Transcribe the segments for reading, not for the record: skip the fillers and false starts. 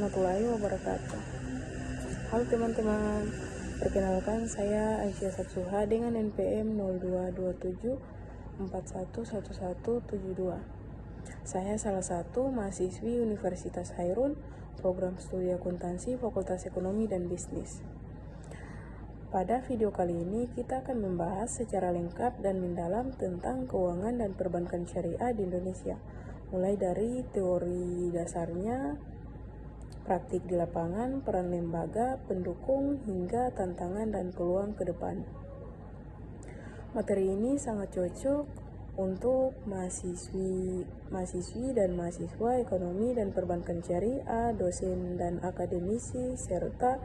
warahmatullahi wabarakatuh. Halo teman-teman, perkenalkan saya Aisyah Sapsuha dengan NPM 0227411172. Saya salah satu mahasiswi Universitas Hairun, program studi akuntansi Fakultas Ekonomi dan Bisnis. Pada video kali ini kita akan membahas secara lengkap dan mendalam tentang keuangan dan perbankan syariah di Indonesia, mulai dari teori dasarnya, praktik di lapangan, peran lembaga, pendukung, hingga tantangan dan peluang ke depan. Materi ini sangat cocok untuk mahasiswi dan mahasiswa ekonomi dan perbankan syariah, dosen dan akademisi, serta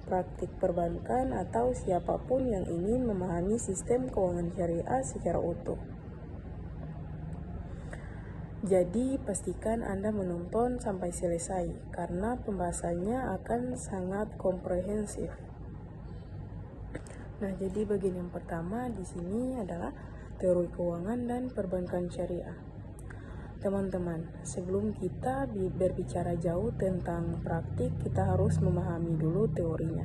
praktik perbankan atau siapapun yang ingin memahami sistem keuangan syariah secara utuh. Jadi pastikan Anda menonton sampai selesai karena pembahasannya akan sangat komprehensif. Nah, jadi bagian yang pertama di sini adalah teori keuangan dan perbankan syariah. Teman-teman, sebelum kita berbicara jauh tentang praktik, kita harus memahami dulu teorinya.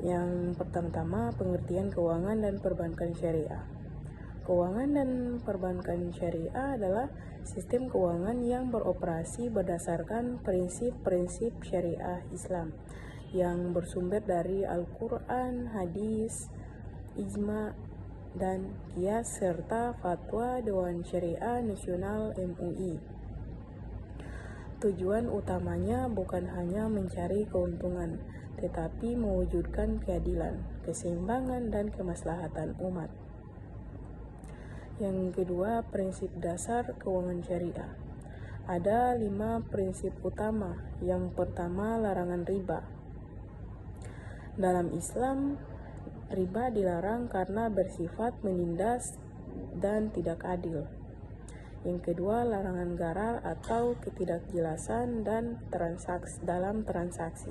Yang pertama, pengertian keuangan dan perbankan syariah. Keuangan dan perbankan syariah adalah sistem keuangan yang beroperasi berdasarkan prinsip-prinsip syariah Islam yang bersumber dari Al-Quran, hadis, ijma, dan qiyas serta fatwa Dewan Syariah Nasional MUI. Tujuan utamanya bukan hanya mencari keuntungan, tetapi mewujudkan keadilan, keseimbangan, dan kemaslahatan umat. Yang kedua, prinsip dasar keuangan syariah. Ada 5 prinsip utama. Yang pertama, larangan riba. Dalam Islam, riba dilarang karena bersifat menindas dan tidak adil. Yang kedua, larangan gharar atau ketidakjelasan dan dalam transaksi.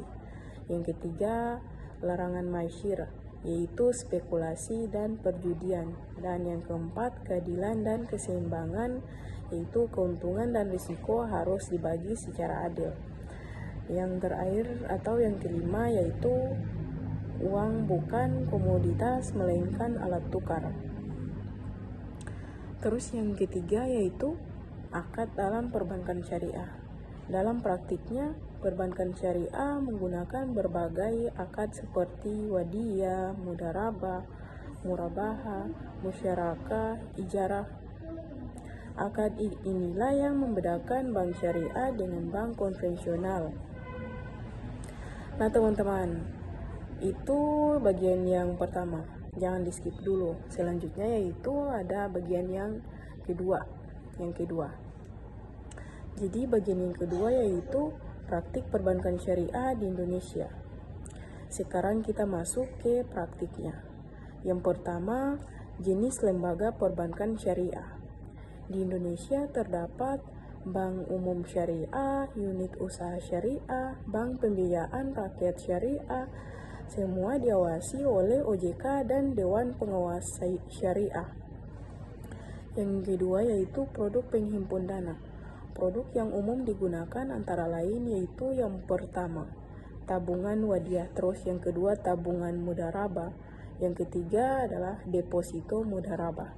Yang ketiga, larangan maisir, yaitu spekulasi dan perjudian. Dan yang keempat, keadilan dan keseimbangan, yaitu keuntungan dan risiko harus dibagi secara adil. Yang terakhir atau yang kelima yaitu uang bukan komoditas melainkan alat tukar. Terus yang ketiga yaitu akad dalam perbankan syariah. Dalam praktiknya, perbankan syariah menggunakan berbagai akad seperti wadiyah, mudharabah, murabaha, musyarakah, ijarah. Akad inilah yang membedakan bank syariah dengan bank konvensional. Nah teman-teman, itu bagian yang pertama. Jangan di skip dulu. Selanjutnya yaitu ada bagian yang kedua. Jadi bagian yang kedua yaitu praktik perbankan syariah di Indonesia. Sekarang kita masuk ke praktiknya. Yang pertama, jenis lembaga perbankan syariah. Di Indonesia terdapat Bank Umum Syariah, Unit Usaha Syariah, Bank Pembiayaan Rakyat Syariah, semua diawasi oleh OJK dan Dewan Pengawas Syariah. Yang kedua yaitu produk penghimpun dana. Produk yang umum digunakan antara lain yaitu yang pertama, tabungan wadiyah, terus yang kedua tabungan mudharabah, yang ketiga adalah deposito mudharabah.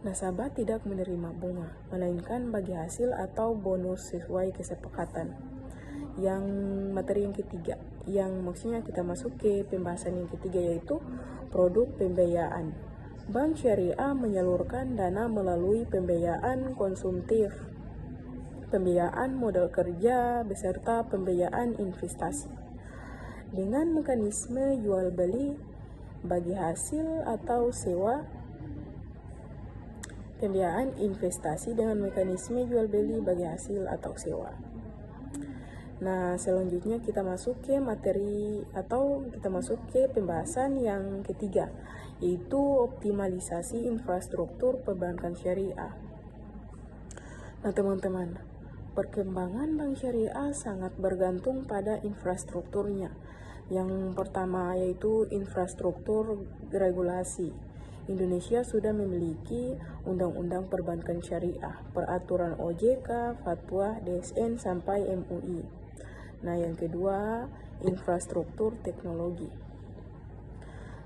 Nasabah tidak menerima bunga, melainkan bagi hasil atau bonus sesuai kesepakatan. Yang materi yang ketiga, yang maksudnya kita masuk ke pembahasan yang ketiga yaitu produk pembiayaan. Bank syariah menyalurkan dana melalui pembiayaan konsumtif, pembiayaan modal kerja, beserta pembiayaan investasi. Dengan mekanisme jual beli bagi hasil atau sewa, pembiayaan investasi dengan mekanisme jual beli bagi hasil atau sewa. Nah, selanjutnya kita masuk ke materi atau kita masuk ke pembahasan yang ketiga, yaitu optimalisasi infrastruktur perbankan syariah. Nah, teman-teman, perkembangan bank syariah sangat bergantung pada infrastrukturnya. Yang pertama yaitu infrastruktur regulasi. Indonesia sudah memiliki Undang-Undang Perbankan Syariah, Peraturan OJK, Fatwa, DSN, sampai MUI. Nah, yang kedua, infrastruktur teknologi.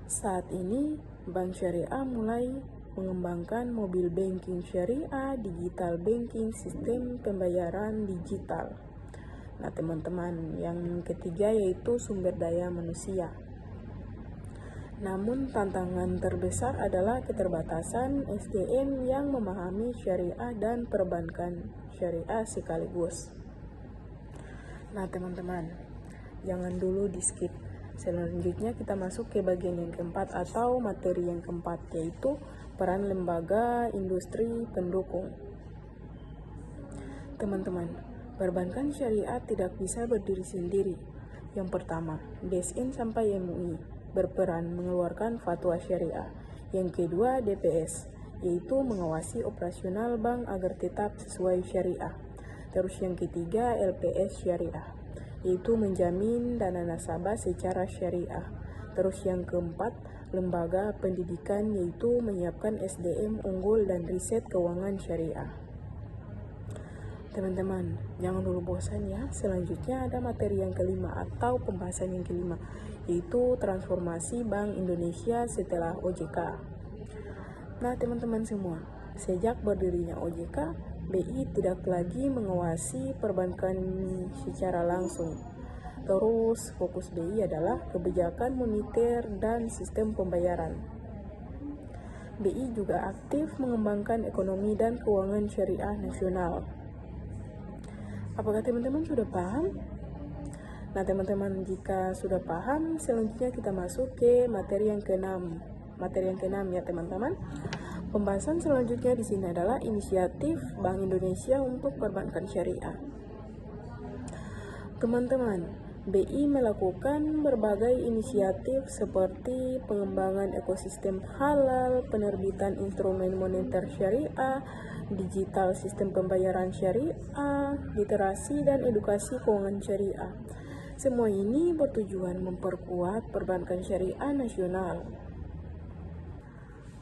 Saat ini, Bank Syariah mulai mengembangkan mobil banking syariah, digital banking, sistem pembayaran digital. Nah, teman-teman, yang ketiga yaitu sumber daya manusia. Namun tantangan terbesar adalah keterbatasan SDM yang memahami syariah dan perbankan syariah sekaligus. Nah, teman-teman, jangan dulu di skip. Selanjutnya kita masuk ke bagian yang keempat atau materi yang keempat, yaitu peran lembaga industri pendukung. Teman-teman, perbankan syariah tidak bisa berdiri sendiri. Yang pertama, DSN sampai MUI berperan mengeluarkan fatwa syariah. Yang kedua, DPS, yaitu mengawasi operasional bank agar tetap sesuai syariah. Terus yang ketiga, LPS syariah, yaitu menjamin dana nasabah secara syariah. Terus yang keempat, lembaga pendidikan, yaitu menyiapkan SDM unggul dan riset keuangan syariah. Teman-teman, jangan dulu bosan ya. Selanjutnya ada materi yang kelima atau pembahasan yang kelima, yaitu transformasi Bank Indonesia setelah OJK. Nah, teman-teman semua, sejak berdirinya OJK, BI tidak lagi mengawasi perbankan secara langsung. Terus, fokus BI adalah kebijakan moneter dan sistem pembayaran. BI juga aktif mengembangkan ekonomi dan keuangan syariah nasional. Apakah teman-teman sudah paham? Nah, teman-teman, jika sudah paham, selanjutnya kita masuk ke materi yang keenam. Materi yang keenam ya, teman-teman. Pembahasan selanjutnya di sini adalah inisiatif Bank Indonesia untuk perbankan syariah. Teman-teman, BI melakukan berbagai inisiatif seperti pengembangan ekosistem halal, penerbitan instrumen moneter syariah, digital sistem pembayaran syariah, literasi dan edukasi keuangan syariah. Semua ini bertujuan memperkuat perbankan syariah nasional.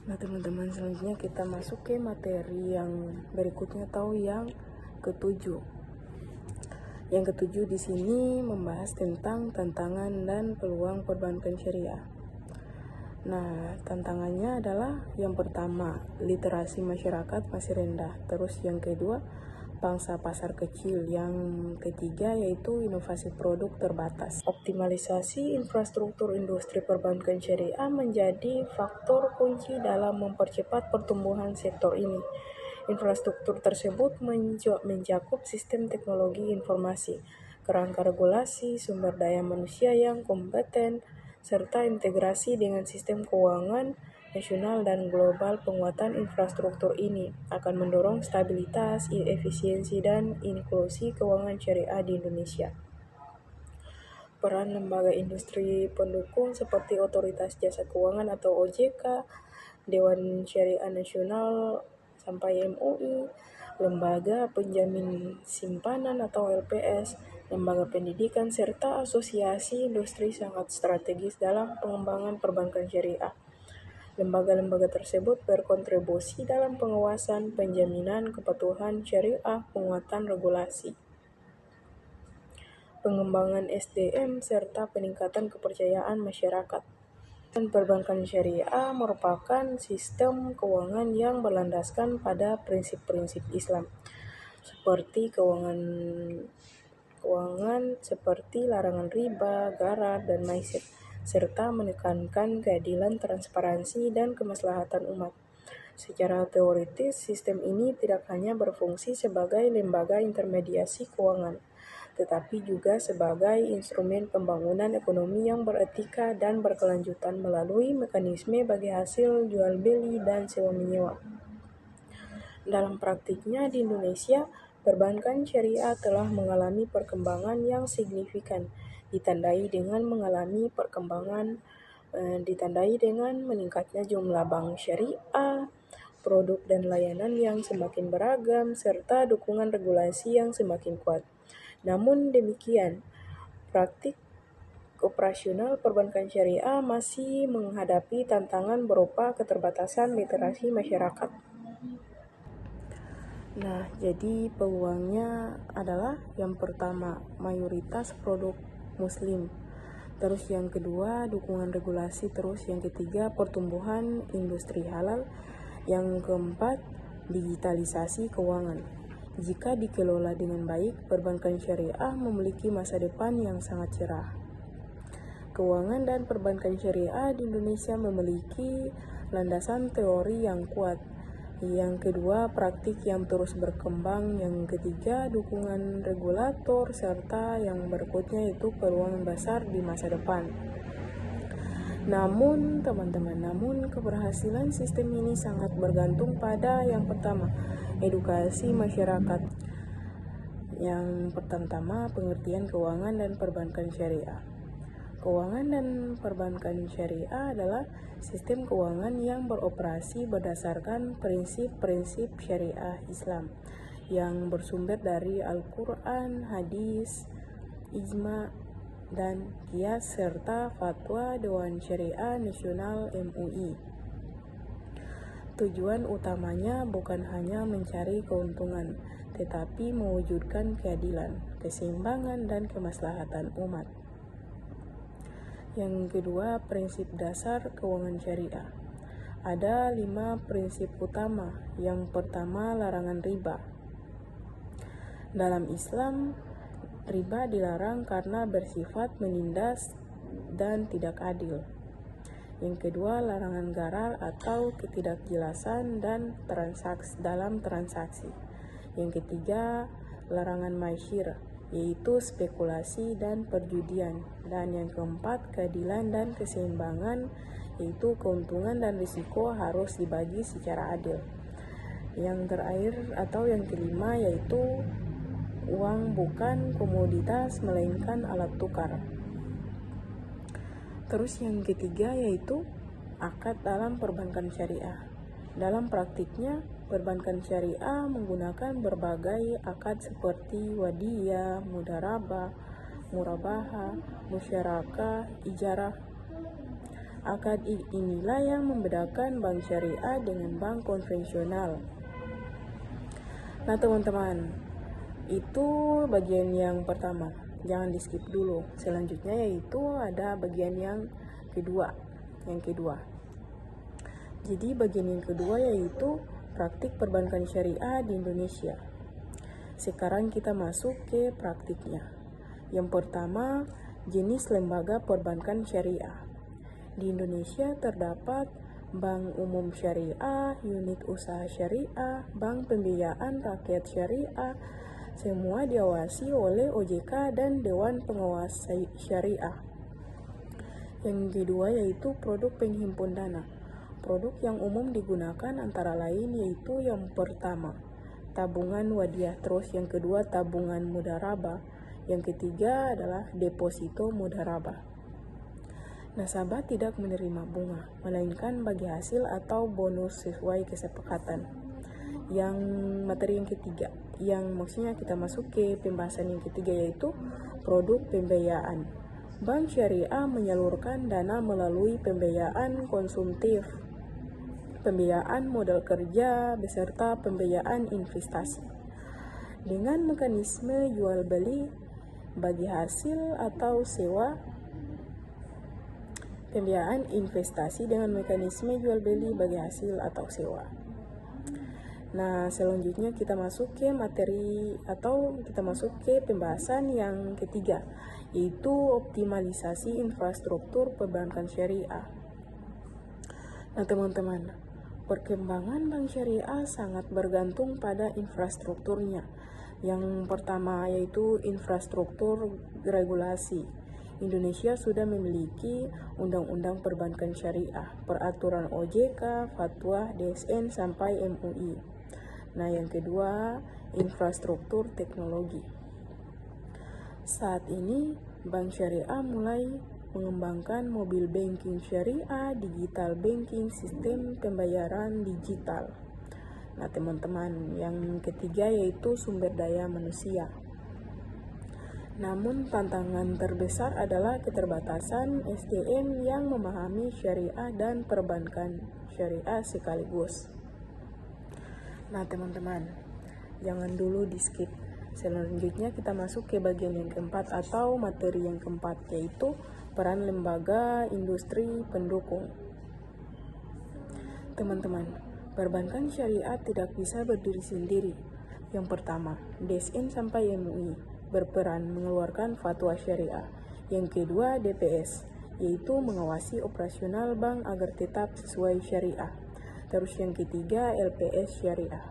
Nah, teman-teman, selanjutnya kita masuk ke materi yang berikutnya atau yang ketujuh. Yang ketujuh di sini membahas tentang tantangan dan peluang perbankan syariah. Nah, tantangannya adalah yang pertama, literasi masyarakat masih rendah. Terus yang kedua, pangsa pasar kecil. Yang ketiga yaitu inovasi produk terbatas. Optimalisasi infrastruktur industri perbankan syariah menjadi faktor kunci dalam mempercepat pertumbuhan sektor ini. Infrastruktur tersebut mencakup sistem teknologi informasi, kerangka regulasi, sumber daya manusia yang kompeten, serta integrasi dengan sistem keuangan nasional dan global. Penguatan infrastruktur ini akan mendorong stabilitas, efisiensi, dan inklusi keuangan syariah di Indonesia. Peran lembaga industri pendukung seperti Otoritas Jasa Keuangan atau OJK, Dewan Syariah Nasional sampai MUI, lembaga penjamin simpanan atau LPS, lembaga pendidikan, serta asosiasi industri sangat strategis dalam pengembangan perbankan syariah. Lembaga-lembaga tersebut berkontribusi dalam pengawasan, penjaminan kepatuhan syariah, penguatan regulasi, pengembangan SDM, serta peningkatan kepercayaan masyarakat. Dan perbankan syariah merupakan sistem keuangan yang berlandaskan pada prinsip-prinsip Islam, seperti keuangan seperti larangan riba, gharar, dan maisir, serta menekankan keadilan, transparansi, dan kemaslahatan umat. Secara teoritis, sistem ini tidak hanya berfungsi sebagai lembaga intermediasi keuangan, tetapi juga sebagai instrumen pembangunan ekonomi yang beretika dan berkelanjutan melalui mekanisme bagi hasil jual beli dan sewa menyewa. Dalam praktiknya di Indonesia, perbankan syariah telah mengalami perkembangan yang signifikan, ditandai dengan meningkatnya jumlah bank syariah, produk dan layanan yang semakin beragam, serta dukungan regulasi yang semakin kuat. Namun demikian, praktik operasional perbankan syariah masih menghadapi tantangan berupa keterbatasan literasi masyarakat. Nah, jadi peluangnya adalah yang pertama, mayoritas produk muslim. Terus yang kedua, dukungan regulasi. Terus yang ketiga, pertumbuhan industri halal. Yang keempat, digitalisasi keuangan. Jika dikelola dengan baik, perbankan syariah memiliki masa depan yang sangat cerah. Keuangan dan perbankan syariah di Indonesia memiliki landasan teori yang kuat. Yang kedua, praktik yang terus berkembang. Yang ketiga, dukungan regulator. Serta yang berikutnya itu peluang besar di masa depan. Namun keberhasilan sistem ini sangat bergantung pada yang pertama, edukasi masyarakat. Yang pertama, pengertian keuangan dan perbankan syariah. Keuangan dan perbankan syariah adalah sistem keuangan yang beroperasi berdasarkan prinsip-prinsip syariah Islam yang bersumber dari Al-Quran, hadis, ijma, dan qiyas serta fatwa Dewan Syariah Nasional MUI. Tujuan utamanya bukan hanya mencari keuntungan, tetapi mewujudkan keadilan, keseimbangan, dan kemaslahatan umat. Yang kedua, prinsip dasar keuangan syariah. Ada 5 prinsip utama. Yang pertama, larangan riba. Dalam Islam, riba dilarang karena bersifat menindas dan tidak adil. Yang kedua, larangan gharar atau ketidakjelasan dan dalam transaksi. Yang ketiga, larangan maisir, yaitu spekulasi dan perjudian. Dan yang keempat, keadilan dan keseimbangan, yaitu keuntungan dan risiko harus dibagi secara adil. Yang terakhir atau yang kelima yaitu uang bukan komoditas melainkan alat tukar. Terus yang ketiga yaitu akad dalam perbankan syariah. Dalam praktiknya, perbankan syariah menggunakan berbagai akad seperti wadiyah, mudharabah, murabaha, musyarakah, ijarah. Akad inilah yang membedakan bank syariah dengan bank konvensional. Nah teman-teman, itu bagian yang pertama, jangan di skip dulu. Selanjutnya yaitu ada bagian yang kedua. Jadi bagian yang kedua yaitu praktik perbankan syariah di Indonesia. Sekarang kita masuk ke praktiknya. Yang pertama, jenis lembaga perbankan syariah. Di Indonesia terdapat Bank Umum Syariah, Unit Usaha Syariah, Bank Pembiayaan Rakyat Syariah, semua diawasi oleh OJK dan Dewan Pengawas Syariah. Yang kedua yaitu produk penghimpun dana. Produk yang umum digunakan antara lain yaitu yang pertama, tabungan wadiyah, terus yang kedua tabungan mudharabah, yang ketiga adalah deposito mudharabah. Nasabah tidak menerima bunga, melainkan bagi hasil atau bonus sesuai kesepakatan. Yang materi yang ketiga, yang maksudnya kita masuk ke pembahasan yang ketiga yaitu produk pembiayaan. Bank syariah menyalurkan dana melalui pembiayaan konsumtif, pembiayaan modal kerja, beserta pembiayaan investasi. Dengan mekanisme jual beli bagi hasil atau sewa. Pembiayaan investasi dengan mekanisme jual beli bagi hasil atau sewa. Nah, selanjutnya kita masuk ke materi atau kita masuk ke pembahasan yang ketiga, yaitu optimalisasi infrastruktur perbankan syariah. Nah, teman-teman, perkembangan bank syariah sangat bergantung pada infrastrukturnya. Yang pertama yaitu infrastruktur regulasi. Indonesia sudah memiliki Undang-Undang Perbankan Syariah, Peraturan OJK, Fatwa, DSN, sampai MUI. Nah, yang kedua, infrastruktur teknologi. Saat ini, Bank Syariah mulai mengembangkan mobil banking syariah, digital banking, sistem pembayaran digital. Nah, teman-teman, yang ketiga yaitu sumber daya manusia. Namun tantangan terbesar adalah keterbatasan SDM yang memahami syariah dan perbankan syariah sekaligus. Nah teman-teman, jangan dulu di skip. Selanjutnya kita masuk ke bagian yang keempat atau materi yang keempat, yaitu peran lembaga industri pendukung. Teman-teman, perbankan syariah tidak bisa berdiri sendiri. Yang pertama, DSN sampai MUI berperan mengeluarkan fatwa syariah. Yang kedua, DPS, yaitu mengawasi operasional bank agar tetap sesuai syariah. Terus yang ketiga, LPS syariah,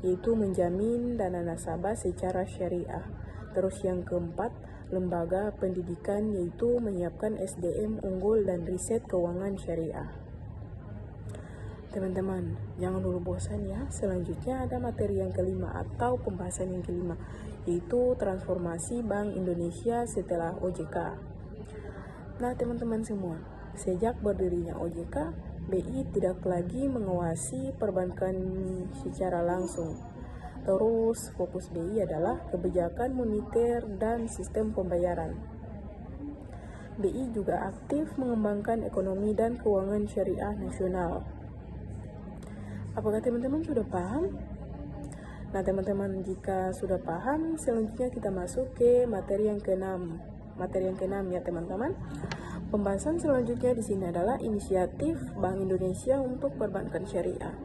yaitu menjamin dana nasabah secara syariah. Terus yang keempat, lembaga pendidikan, yaitu menyiapkan SDM unggul dan riset keuangan syariah. Teman-teman, jangan dulu bosan ya. Selanjutnya ada materi yang kelima atau pembahasan yang kelima, yaitu transformasi Bank Indonesia setelah OJK. Nah teman-teman semua, sejak berdirinya OJK, BI tidak lagi mengawasi perbankan secara langsung. Terus fokus BI adalah kebijakan moneter dan sistem pembayaran. BI juga aktif mengembangkan ekonomi dan keuangan syariah nasional. Apakah teman-teman sudah paham? Nah teman-teman, jika sudah paham, selanjutnya kita masuk ke materi yang keenam. Materi yang keenam ya teman-teman. Pembahasan selanjutnya di sini adalah inisiatif Bank Indonesia untuk perbankan syariah.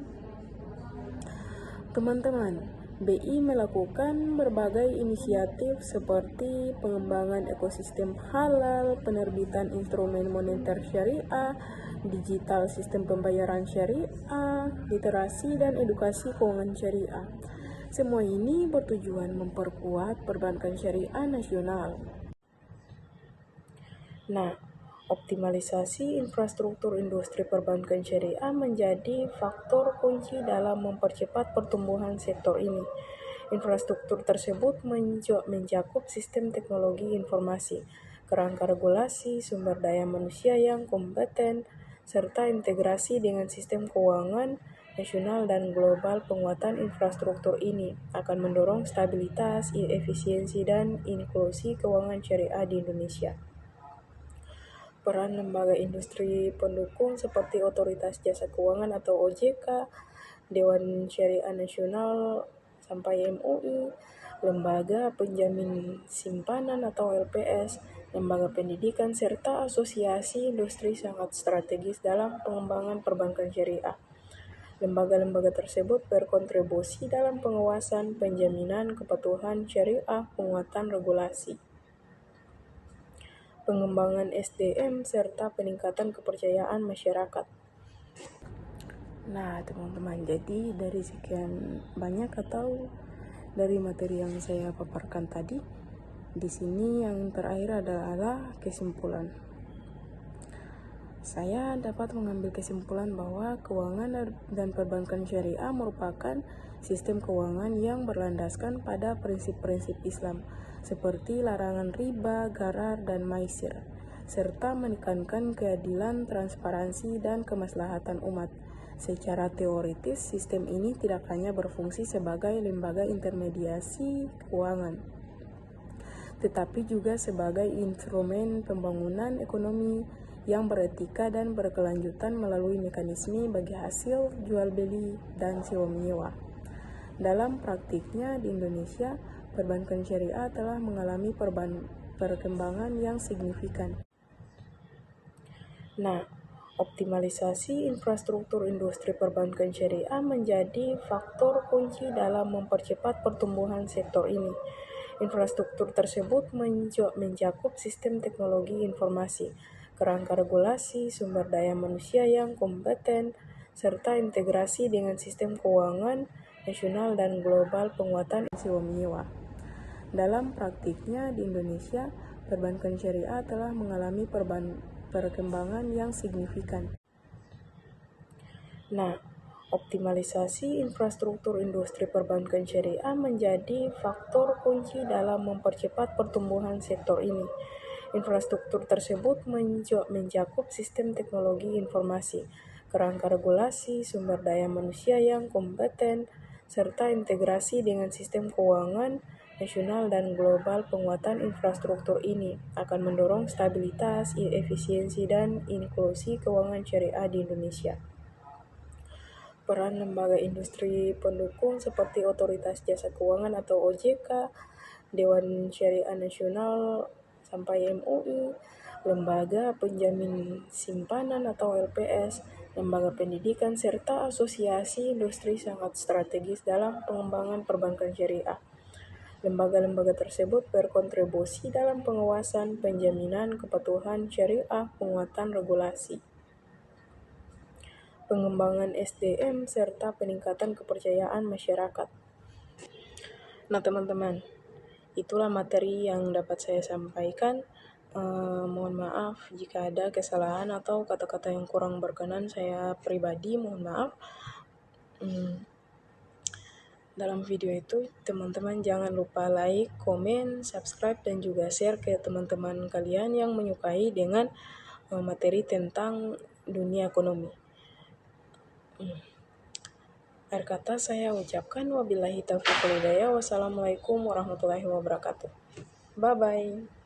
Teman-teman, BI melakukan berbagai inisiatif seperti pengembangan ekosistem halal, penerbitan instrumen moneter syariah, digital sistem pembayaran syariah, literasi dan edukasi keuangan syariah. Semua ini bertujuan memperkuat perbankan syariah nasional. Nah, optimalisasi infrastruktur industri perbankan syariah menjadi faktor kunci dalam mempercepat pertumbuhan sektor ini. Infrastruktur tersebut mencakup sistem teknologi informasi, kerangka regulasi, sumber daya manusia yang kompeten, serta integrasi dengan sistem keuangan nasional dan global. Penguatan infrastruktur ini akan mendorong stabilitas, efisiensi, dan inklusi keuangan syariah di Indonesia. Peran lembaga industri pendukung seperti Otoritas Jasa Keuangan atau OJK, Dewan Syariah Nasional sampai MUI, lembaga penjamin simpanan atau LPS, lembaga pendidikan, serta asosiasi industri sangat strategis dalam pengembangan perbankan syariah. Lembaga-lembaga tersebut berkontribusi dalam pengawasan, penjaminan kepatuhan syariah, penguatan regulasi, pengembangan SDM, serta peningkatan kepercayaan masyarakat. Nah, teman-teman, jadi dari sekian banyak atau dari materi yang saya paparkan tadi, di sini yang terakhir adalah kesimpulan. Saya dapat mengambil kesimpulan bahwa keuangan dan perbankan syariah merupakan sistem keuangan yang berlandaskan pada prinsip-prinsip Islam, seperti larangan riba, gharar, dan maisir, serta menekankan keadilan, transparansi, dan kemaslahatan umat. Secara teoritis, sistem ini tidak hanya berfungsi sebagai lembaga intermediasi keuangan, tetapi juga sebagai instrumen pembangunan ekonomi yang beretika dan berkelanjutan melalui mekanisme bagi hasil jual beli dan sewa menyewa. Dalam praktiknya di Indonesia, perbankan syariah telah mengalami perkembangan yang signifikan. Nah, optimalisasi infrastruktur industri perbankan syariah menjadi faktor kunci dalam mempercepat pertumbuhan sektor ini. Infrastruktur tersebut mencakup sistem teknologi informasi, kerangka regulasi, sumber daya manusia yang kompeten, serta integrasi dengan sistem keuangan nasional dan global. Penguatan sewa menyewa. Dalam praktiknya di Indonesia, perbankan syariah telah mengalami perkembangan yang signifikan. Nah, optimalisasi infrastruktur industri perbankan syariah menjadi faktor kunci dalam mempercepat pertumbuhan sektor ini. Infrastruktur tersebut mencakup sistem teknologi informasi, kerangka regulasi, sumber daya manusia yang kompeten, serta integrasi dengan sistem keuangan nasional dan global. Penguatan infrastruktur ini akan mendorong stabilitas, efisiensi, dan inklusi keuangan syariah di Indonesia. Peran lembaga industri pendukung seperti Otoritas Jasa Keuangan atau OJK, Dewan Syariah Nasional sampai MUI, lembaga penjamin simpanan atau LPS, lembaga pendidikan, serta asosiasi industri sangat strategis dalam pengembangan perbankan syariah. Lembaga-lembaga tersebut berkontribusi dalam pengawasan, penjaminan kepatuhan syariah, penguatan regulasi, pengembangan SDM, serta peningkatan kepercayaan masyarakat. Nah teman-teman, itulah materi yang dapat saya sampaikan. Mohon maaf jika ada kesalahan atau kata-kata yang kurang berkenan, saya pribadi mohon maaf. Dalam video itu, teman-teman jangan lupa like, komen, subscribe, dan juga share ke teman-teman kalian yang menyukai dengan materi tentang dunia ekonomi. Akhir kata saya ucapkan wabillahi taufiq wal hidayah. Wassalamualaikum warahmatullahi wabarakatuh. Bye-bye.